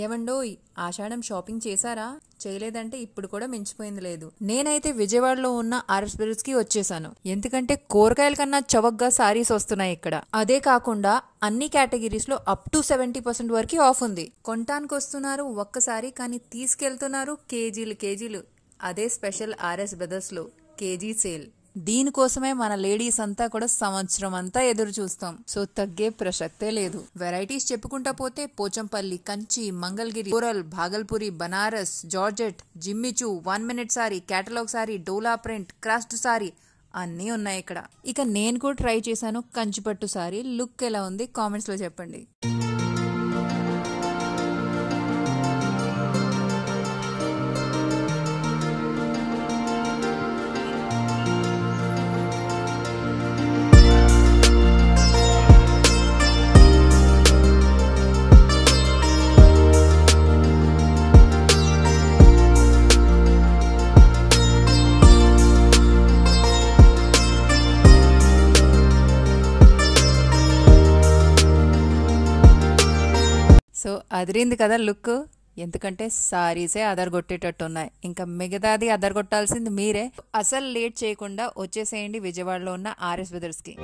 ఏమండోయ్, ఆషాఢం షాపింగ్ చేశారా? చేయలేదంటే ఇప్పుడు కూడా మించిపోయింది లేదు. నేనైతే విజయవాడలో ఉన్న ఆర్ఎస్ బ్రదర్స్ కి వచ్చేసాను. ఎందుకంటే కూరగాయల కన్నా చవకగా సారీస్ వస్తున్నాయి ఇక్కడ. అదే కాకుండా అన్ని కేటగిరీస్ లో అప్ టు 70% వరకు ఆఫ్ ఉంది. కొనటానికి వస్తున్నారు ఒక్కసారి, కానీ తీసుకెళ్తున్నారు కేజీలు కేజీలు. అదే స్పెషల్ ఆర్ఎస్ బ్రదర్స్ లో కేజీ సేల్. దీనికోసమే మన లేడీస్ అంతా కూడా సంవత్సరం అంతా ఎదురు చూస్తాం. సో తగ్గే ప్రసక్తే లేదు. వెరైటీస్ చెప్పుకుంటా పోతే Pochampalli, Kanchi, Mangalagiri, coral, Bhagalpuri, Banaras, georgette, Jimmy Choo, 1 minute sari, catalogue sari, Dola print, craft sari అన్నీ ఉన్నాయి ఇక్కడ. ఇక నేను కూడా ట్రై చేశాను కంచిపట్టు సారీ. లుక్ ఎలా ఉంది కామెంట్స్ లో చెప్పండి. సో అదిరింది కదా లుక్. ఎందుకంటే సారీసే అదరగొట్టేటట్టున్నాయి. ఇంకా మిగతాది అదరగొట్టాల్సింది మీరే. అసలు లేట్ చేయకుండా వచ్చేసేయండి విజయవాడలో ఉన్న ఆర్ఎస్ బ్రదర్స్ కి.